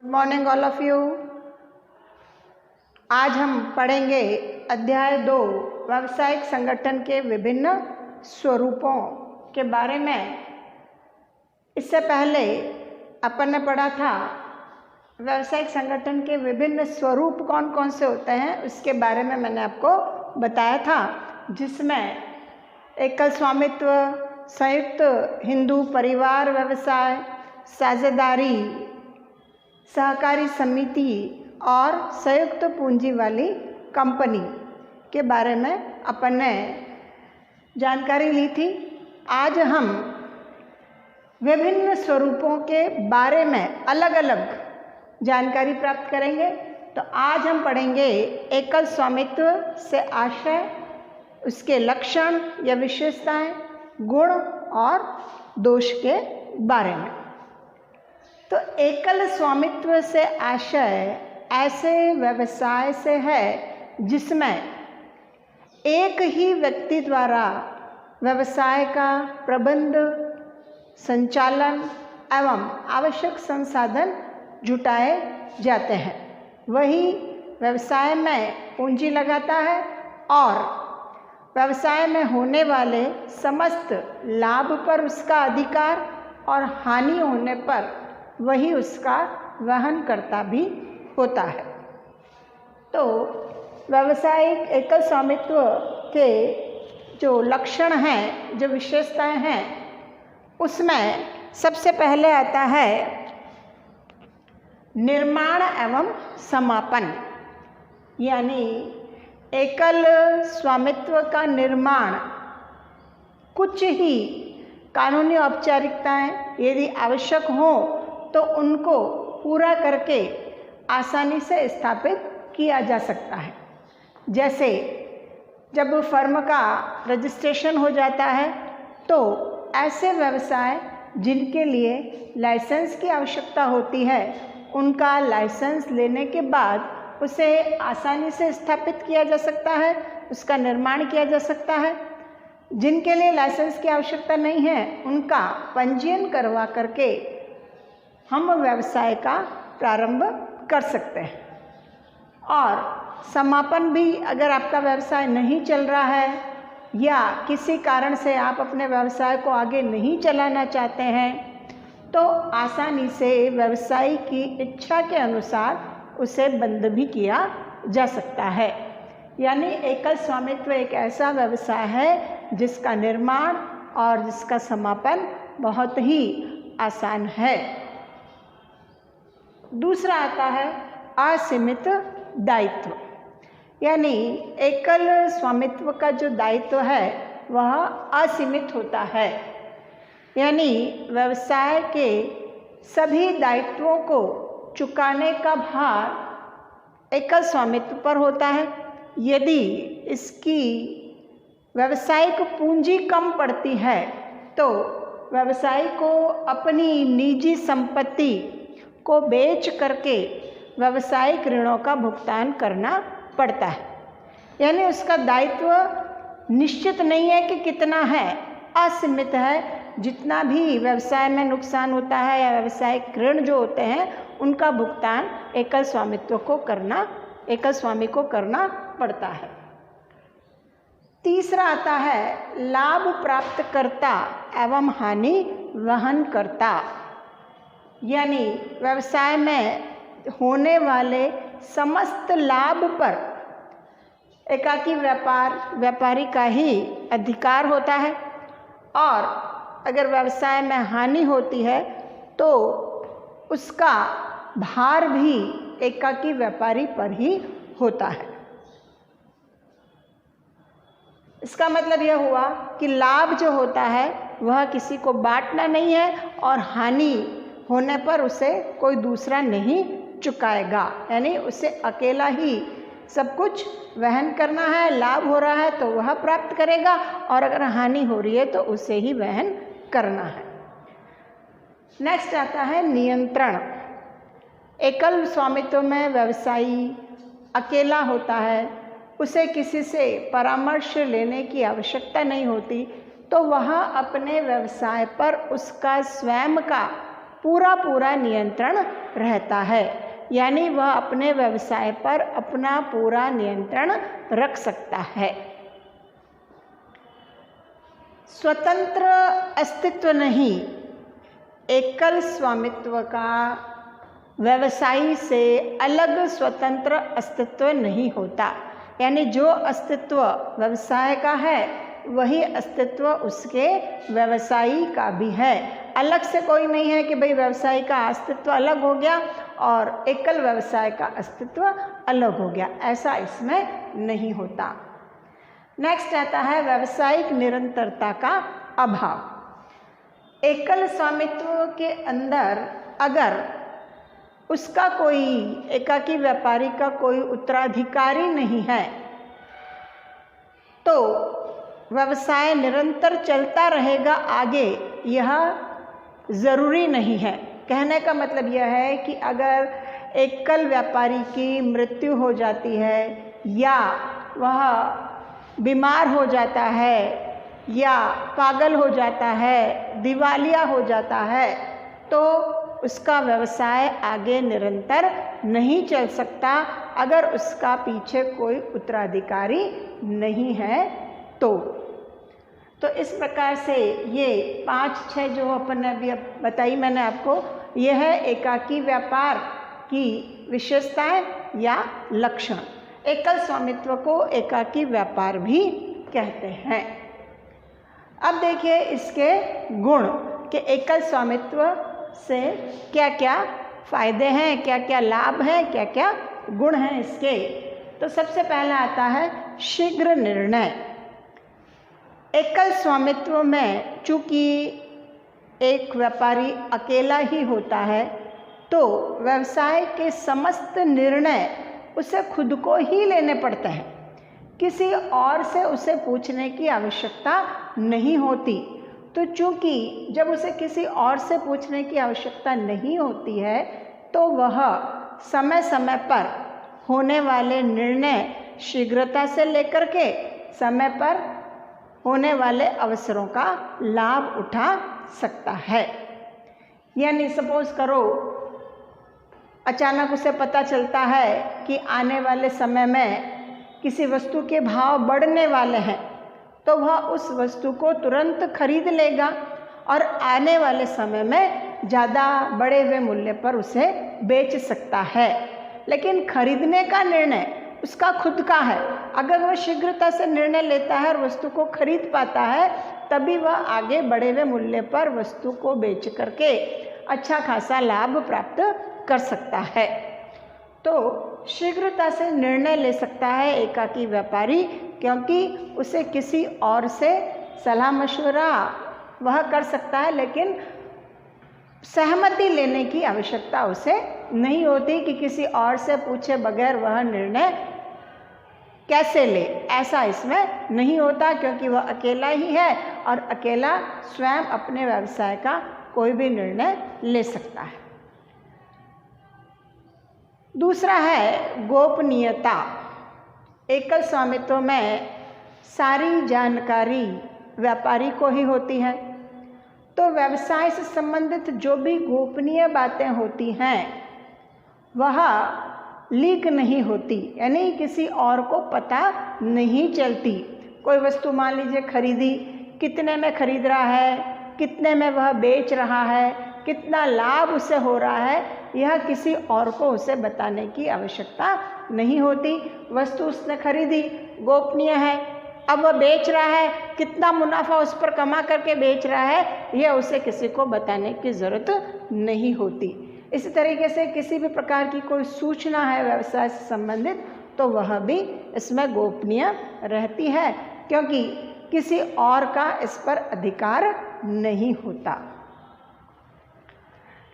Morning all of you. आज हम पढ़ेंगे अध्याय 2 व्यावसायिक संगठन के विभिन्न स्वरूपों के बारे में। इससे पहले अपन ने पढ़ा था व्यावसायिक संगठन के विभिन्न स्वरूप कौन कौन से होते हैं, उसके बारे में मैंने आपको बताया था, जिसमें एकल स्वामित्व, संयुक्त हिंदू परिवार व्यवसाय, साझेदारी, सहकारी समिति और संयुक्त पूंजी वाली कंपनी के बारे में अपन ने जानकारी ली थी। आज हम विभिन्न स्वरूपों के बारे में अलग अलग जानकारी प्राप्त करेंगे। तो आज हम पढ़ेंगे एकल स्वामित्व से आशय, उसके लक्षण या विशेषताएं, गुण और दोष के बारे में। तो एकल स्वामित्व से आशय ऐसे व्यवसाय से है जिसमें एक ही व्यक्ति द्वारा व्यवसाय का प्रबंध, संचालन एवं आवश्यक संसाधन जुटाए जाते हैं। वही व्यवसाय में पूंजी लगाता है और व्यवसाय में होने वाले समस्त लाभ पर उसका अधिकार और हानि होने पर वही उसका वहन करता भी होता है। तो व्यावसायिक एकल स्वामित्व के जो लक्षण हैं, जो विशेषताएं हैं, उसमें सबसे पहले आता है निर्माण एवं समापन। यानी एकल स्वामित्व का निर्माण कुछ ही कानूनी औपचारिकताएं यदि आवश्यक हो तो उनको पूरा करके आसानी से स्थापित किया जा सकता है। जैसे जब फर्म का रजिस्ट्रेशन हो जाता है तो ऐसे व्यवसाय जिनके लिए लाइसेंस की आवश्यकता होती है, उनका लाइसेंस लेने के बाद उसे आसानी से स्थापित किया जा सकता है, उसका निर्माण किया जा सकता है। जिनके लिए लाइसेंस की आवश्यकता नहीं है, उनका पंजीयन करवा करके हम व्यवसाय का प्रारंभ कर सकते हैं। और समापन भी, अगर आपका व्यवसाय नहीं चल रहा है या किसी कारण से आप अपने व्यवसाय को आगे नहीं चलाना चाहते हैं, तो आसानी से व्यवसायी की इच्छा के अनुसार उसे बंद भी किया जा सकता है। यानी एकल स्वामित्व एक ऐसा व्यवसाय है जिसका निर्माण और जिसका समापन बहुत ही आसान है। दूसरा आता है असीमित दायित्व। यानी एकल स्वामित्व का जो दायित्व है वह असीमित होता है। यानी व्यवसाय के सभी दायित्वों को चुकाने का भार एकल स्वामित्व पर होता है। यदि इसकी व्यावसायिक पूंजी कम पड़ती है तो व्यवसायी को अपनी निजी संपत्ति को बेच करके व्यावसायिक ऋणों का भुगतान करना पड़ता है। यानी उसका दायित्व निश्चित नहीं है कि कितना है, असीमित है। जितना भी व्यवसाय में नुकसान होता है या व्यावसायिक ऋण जो होते हैं, उनका भुगतान एकल स्वामी को करना पड़ता है। तीसरा आता है लाभ प्राप्तकर्ता एवं हानि वहनकर्ता। यानी व्यवसाय में होने वाले समस्त लाभ पर एकाकी व्यापारी का ही अधिकार होता है, और अगर व्यवसाय में हानि होती है तो उसका भार भी एकाकी व्यापारी पर ही होता है। इसका मतलब यह हुआ कि लाभ जो होता है वह किसी को बांटना नहीं है और हानि होने पर उसे कोई दूसरा नहीं चुकाएगा। यानी उसे अकेला ही सब कुछ वहन करना है। लाभ हो रहा है तो वह प्राप्त करेगा और अगर हानि हो रही है तो उसे ही वहन करना है। नेक्स्ट आता है नियंत्रण। एकल स्वामित्व में व्यवसायी अकेला होता है, उसे किसी से परामर्श लेने की आवश्यकता नहीं होती, तो वह अपने व्यवसाय पर उसका स्वयं का पूरा पूरा नियंत्रण रहता है, यानी वह अपने व्यवसाय पर अपना पूरा नियंत्रण रख सकता है। स्वतंत्र अस्तित्व नहीं, एकल स्वामित्व का व्यवसायी से अलग स्वतंत्र अस्तित्व नहीं होता। यानी जो अस्तित्व व्यवसाय का है वही अस्तित्व उसके व्यवसायी का भी है। अलग से कोई नहीं है कि भाई व्यवसायी का अस्तित्व अलग हो गया और एकल व्यवसाय का अस्तित्व अलग हो गया, ऐसा इसमें नहीं होता। नेक्स्ट आता है व्यावसायिक निरंतरता का अभाव। एकल स्वामित्व के अंदर अगर उसका कोई एकाकी व्यापारी का कोई उत्तराधिकारी नहीं है तो व्यवसाय निरंतर चलता रहेगा आगे, यह ज़रूरी नहीं है। कहने का मतलब यह है कि अगर एकल व्यापारी की मृत्यु हो जाती है या वह बीमार हो जाता है या पागल हो जाता है, दिवालिया हो जाता है, तो उसका व्यवसाय आगे निरंतर नहीं चल सकता अगर उसका पीछे कोई उत्तराधिकारी नहीं है तो इस प्रकार से ये 5-6 जो अपन ने अभी बताई मैंने आपको, यह है एकाकी व्यापार की विशेषताएं या लक्षण। एकल स्वामित्व को एकाकी व्यापार भी कहते हैं। अब देखिए इसके गुण कि एकल स्वामित्व से क्या क्या फायदे हैं, क्या क्या लाभ हैं, क्या क्या गुण हैं इसके। तो सबसे पहला आता है शीघ्र निर्णय। एकल स्वामित्व में चूंकि एक व्यापारी अकेला ही होता है तो व्यवसाय के समस्त निर्णय उसे खुद को ही लेने पड़ते हैं, किसी और से उसे पूछने की आवश्यकता नहीं होती। तो चूंकि जब उसे किसी और से पूछने की आवश्यकता नहीं होती है तो वह समय समय पर होने वाले निर्णय शीघ्रता से लेकर के समय पर होने वाले अवसरों का लाभ उठा सकता है। यानी सपोज करो अचानक उसे पता चलता है कि आने वाले समय में किसी वस्तु के भाव बढ़ने वाले हैं तो वह उस वस्तु को तुरंत खरीद लेगा और आने वाले समय में ज़्यादा बढ़े हुए मूल्य पर उसे बेच सकता है। लेकिन खरीदने का निर्णय उसका खुद का है। अगर वह शीघ्रता से निर्णय लेता है और वस्तु को खरीद पाता है तभी वह आगे बढ़े हुए मूल्य पर वस्तु को बेच करके अच्छा खासा लाभ प्राप्त कर सकता है। तो शीघ्रता से निर्णय ले सकता है एकाकी व्यापारी, क्योंकि उसे किसी और से सलाह मशवरा वह कर सकता है लेकिन सहमति लेने की आवश्यकता उसे नहीं होती कि किसी और से पूछे बगैर वह निर्णय कैसे ले, ऐसा इसमें नहीं होता, क्योंकि वह अकेला ही है और अकेला स्वयं अपने व्यवसाय का कोई भी निर्णय ले सकता है। दूसरा है गोपनीयता। एकल स्वामित्व में सारी जानकारी व्यापारी को ही होती है, तो व्यवसाय से संबंधित जो भी गोपनीय बातें होती हैं वह लीक नहीं होती, यानी किसी और को पता नहीं चलती। कोई वस्तु मान लीजिए खरीदी, कितने में खरीद रहा है, कितने में वह बेच रहा है, कितना लाभ उसे हो रहा है, यह किसी और को उसे बताने की आवश्यकता नहीं होती। वस्तु उसने खरीदी, गोपनीय है, अब वह बेच रहा है, कितना मुनाफा उस पर कमा करके बेच रहा है, यह उसे किसी को बताने की ज़रूरत नहीं होती। इसी तरीके से किसी भी प्रकार की कोई सूचना है व्यवसाय से संबंधित तो वह भी इसमें गोपनीय रहती है, क्योंकि किसी और का इस पर अधिकार नहीं होता।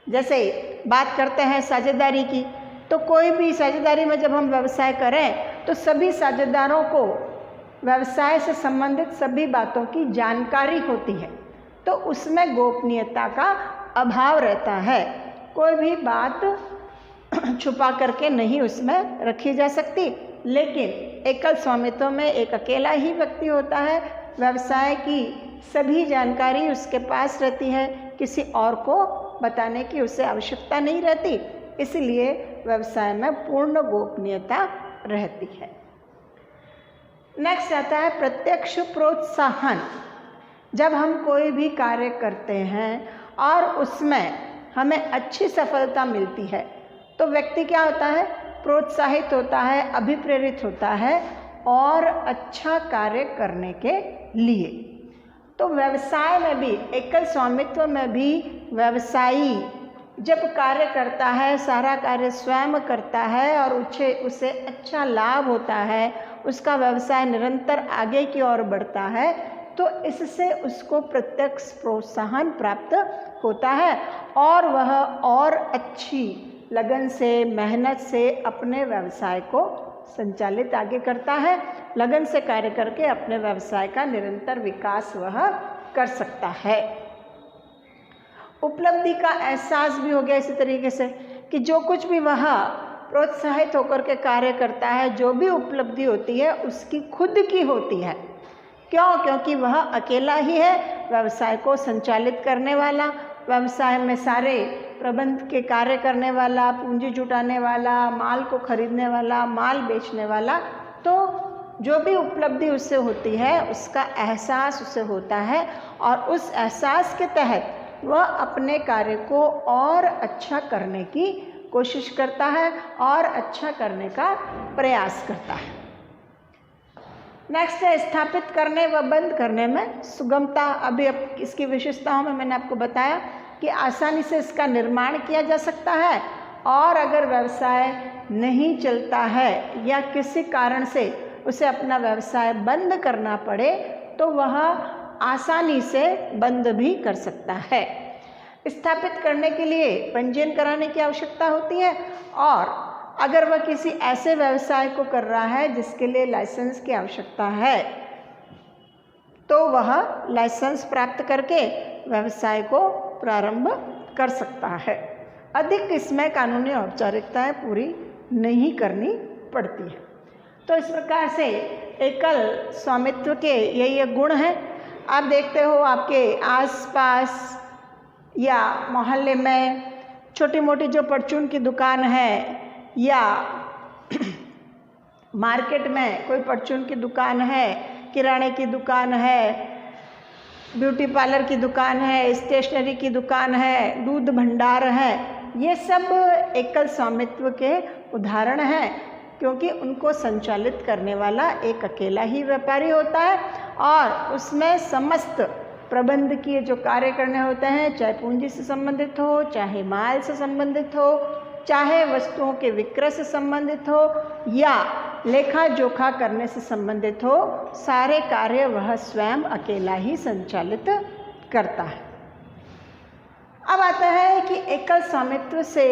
जैसे बात करते हैं साझेदारी की, तो कोई भी साझेदारी में जब हम व्यवसाय करें तो सभी साझेदारों को व्यवसाय से संबंधित सभी बातों की जानकारी होती है, तो उसमें गोपनीयता का अभाव रहता है। कोई भी बात छुपा करके नहीं उसमें रखी जा सकती। लेकिन एकल स्वामित्व में एक अकेला ही व्यक्ति होता है, व्यवसाय की सभी जानकारी उसके पास रहती है, किसी और को बताने की उसे आवश्यकता नहीं रहती, इसलिए व्यवसाय में पूर्ण गोपनीयता रहती है। नेक्स्ट आता है प्रत्यक्ष प्रोत्साहन। जब हम कोई भी कार्य करते हैं और उसमें हमें अच्छी सफलता मिलती है तो व्यक्ति क्या होता है, प्रोत्साहित होता है, अभिप्रेरित होता है और अच्छा कार्य करने के लिए। तो व्यवसाय में भी, एकल स्वामित्व में भी व्यवसायी जब कार्य करता है, सारा कार्य स्वयं करता है और उसे अच्छा लाभ होता है, उसका व्यवसाय निरंतर आगे की ओर बढ़ता है, तो इससे उसको प्रत्यक्ष प्रोत्साहन प्राप्त होता है और वह और अच्छी लगन से, मेहनत से अपने व्यवसाय को संचालित आगे करता है। लगन से कार्य करके अपने व्यवसाय का निरंतर विकास वह कर सकता है। उपलब्धि का एहसास भी हो गया इसी तरीके से कि जो कुछ भी वह प्रोत्साहित होकर के कार्य करता है, जो भी उपलब्धि होती है उसकी खुद की होती है। क्यों? क्योंकि वह अकेला ही है व्यवसाय को संचालित करने वाला, व्यवसाय में सारे प्रबंध के कार्य करने वाला, पूंजी जुटाने वाला, माल को खरीदने वाला, माल बेचने वाला। तो जो भी उपलब्धि उससे होती है उसका एहसास उसे होता है और उस एहसास के तहत वह अपने कार्य को और अच्छा करने की कोशिश करता है और अच्छा करने का प्रयास करता है। नेक्स्ट है स्थापित करने व बंद करने में सुगमता। अभी अब इसकी विशेषताओं में मैंने आपको बताया कि आसानी से इसका निर्माण किया जा सकता है और अगर व्यवसाय नहीं चलता है या किसी कारण से उसे अपना व्यवसाय बंद करना पड़े तो वह आसानी से बंद भी कर सकता है। स्थापित करने के लिए पंजीयन कराने की आवश्यकता होती है और अगर वह किसी ऐसे व्यवसाय को कर रहा है जिसके लिए लाइसेंस की आवश्यकता है तो वह लाइसेंस प्राप्त करके व्यवसाय को प्रारंभ कर सकता है। अधिक इसमें कानूनी औपचारिकताएं पूरी नहीं करनी पड़ती है। तो इस प्रकार से एकल स्वामित्व के ये गुण हैं। आप देखते हो आपके आसपास या मोहल्ले में छोटी मोटी जो परचून की दुकान है या मार्केट में कोई परचून की दुकान है, किराने की दुकान है, ब्यूटी पार्लर की दुकान है, स्टेशनरी की दुकान है, दूध भंडार है, ये सब एकल स्वामित्व के उदाहरण हैं क्योंकि उनको संचालित करने वाला एक अकेला ही व्यापारी होता है और उसमें समस्त प्रबंधकीय जो कार्य करने होते हैं, चाहे पूंजी से संबंधित हो, चाहे माल से संबंधित हो, चाहे वस्तुओं के विक्रय से संबंधित हो या लेखा जोखा करने से संबंधित हो, सारे कार्य वह स्वयं अकेला ही संचालित करता है। अब आता है कि एकल स्वामित्व से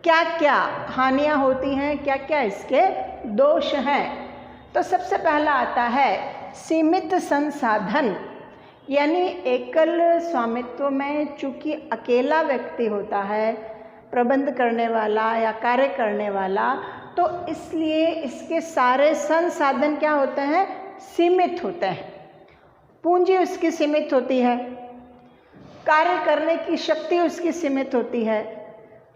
क्या क्या हानियां होती हैं, क्या क्या इसके दोष हैं। तो सबसे पहला आता है सीमित संसाधन, यानी एकल स्वामित्व में चूंकि अकेला व्यक्ति होता है प्रबंध करने वाला या कार्य करने वाला, तो इसलिए इसके सारे संसाधन क्या होते हैं, सीमित होते हैं। पूंजी उसकी सीमित होती है, कार्य करने की शक्ति उसकी सीमित होती है,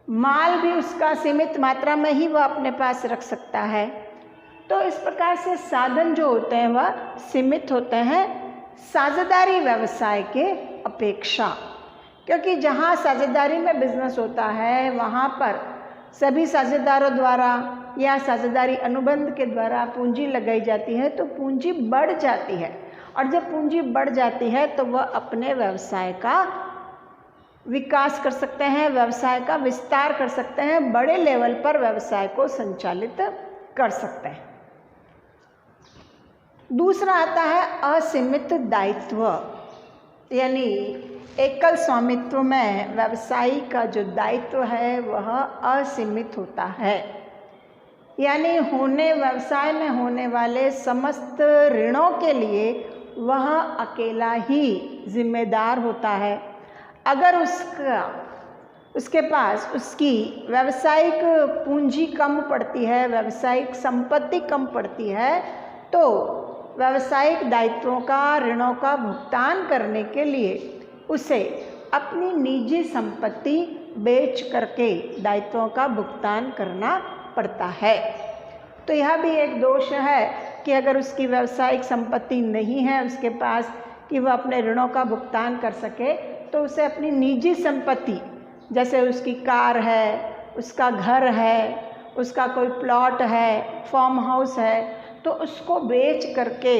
माल भी उसका सीमित मात्रा में ही वह अपने पास रख सकता है। तो इस प्रकार से साधन जो होते हैं वह सीमित होते हैं साझेदारी व्यवसाय के अपेक्षा, क्योंकि जहाँ साझेदारी में बिजनेस होता है वहाँ पर सभी साझेदारों द्वारा या साझेदारी अनुबंध के द्वारा पूंजी लगाई जाती है तो पूंजी बढ़ जाती है और जब पूंजी बढ़ जाती है तो वह अपने व्यवसाय का विकास कर सकते हैं, व्यवसाय का विस्तार कर सकते हैं, बड़े लेवल पर व्यवसाय को संचालित कर सकते हैं। दूसरा आता है असीमित दायित्व, यानी एकल स्वामित्व में व्यवसायी का जो दायित्व है वह असीमित होता है, यानी व्यवसाय में होने वाले समस्त ऋणों के लिए वह अकेला ही जिम्मेदार होता है। अगर उसके पास उसकी व्यावसायिक पूंजी कम पड़ती है, व्यावसायिक संपत्ति कम पड़ती है, तो व्यावसायिक दायित्वों का, ऋणों का भुगतान करने के लिए उसे अपनी निजी संपत्ति बेच करके दायित्वों का भुगतान करना पड़ता है। तो यह भी एक दोष है कि अगर उसकी व्यावसायिक संपत्ति नहीं है उसके पास कि वह अपने ऋणों का भुगतान कर सके, तो उसे अपनी निजी संपत्ति जैसे उसकी कार है, उसका घर है, उसका कोई प्लॉट है, फार्म हाउस है, तो उसको बेच करके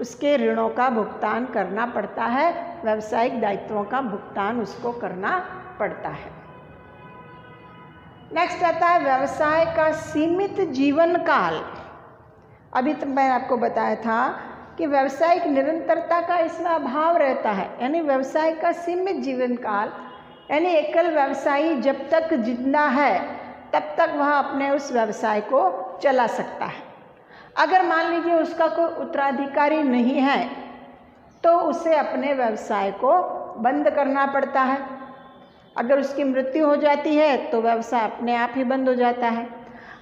उसके ऋणों का भुगतान करना पड़ता है, व्यावसायिक दायित्वों का भुगतान उसको करना पड़ता है। नेक्स्ट आता है व्यवसाय का सीमित जीवन काल। अभी तक मैंने आपको बताया था कि व्यावसायिक निरंतरता का इसमें अभाव रहता है, यानी व्यवसाय का सीमित जीवन काल, यानी एकल व्यवसायी जब तक जिंदा है तब तक वह अपने उस व्यवसाय को चला सकता है। अगर मान लीजिए उसका कोई उत्तराधिकारी नहीं है तो उसे अपने व्यवसाय को बंद करना पड़ता है। अगर उसकी मृत्यु हो जाती है तो व्यवसाय अपने आप ही बंद हो जाता है।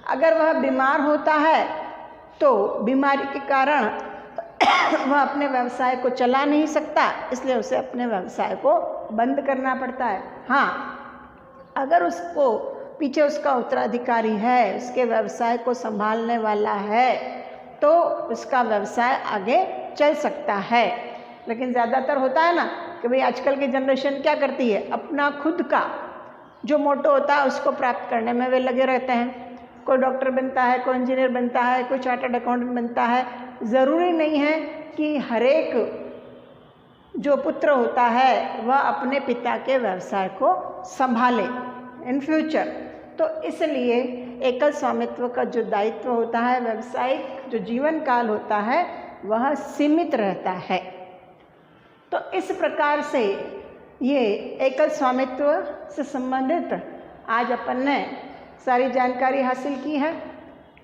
अगर वह बीमार होता है तो बीमारी के कारण वह अपने व्यवसाय को चला नहीं सकता, इसलिए उसे अपने व्यवसाय को बंद करना पड़ता है। हाँ, अगर उसको पीछे उसका उत्तराधिकारी है, उसके व्यवसाय को संभालने वाला है, तो उसका व्यवसाय आगे चल सकता है। लेकिन ज़्यादातर होता है ना कि भाई आजकल की जनरेशन क्या करती है, अपना खुद का जो मोटो होता है उसको प्राप्त करने में वे लगे रहते हैं। कोई डॉक्टर बनता है, कोई इंजीनियर बनता है, कोई चार्टर्ड अकाउंटेंट बनता है। ज़रूरी नहीं है कि हर एक जो पुत्र होता है वह अपने पिता के व्यवसाय को संभाले इन फ्यूचर। तो इसलिए एकल स्वामित्व का जो दायित्व होता है, व्यावसायिक जो जीवन काल होता है, वह सीमित रहता है। तो इस प्रकार से ये एकल स्वामित्व से संबंधित आज अपन ने सारी जानकारी हासिल की है।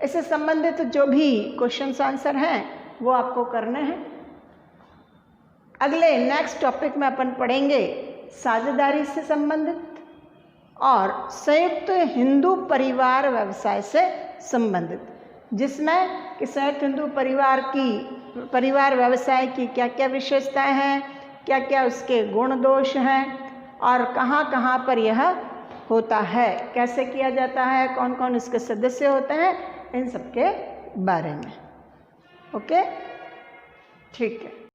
इससे संबंधित जो भी क्वेश्चन आंसर हैं वो आपको करने हैं। अगले नेक्स्ट टॉपिक में अपन पढ़ेंगे साझेदारी से संबंधित और संयुक्त हिंदू परिवार व्यवसाय से संबंधित, जिसमें कि संयुक्त हिंदू परिवार व्यवसाय की क्या क्या विशेषताएं हैं, क्या क्या उसके गुण दोष हैं और कहाँ कहाँ पर यह होता है, कैसे किया जाता है, कौन कौन इसके सदस्य होते हैं, इन सब के बारे में। ओके, ठीक है।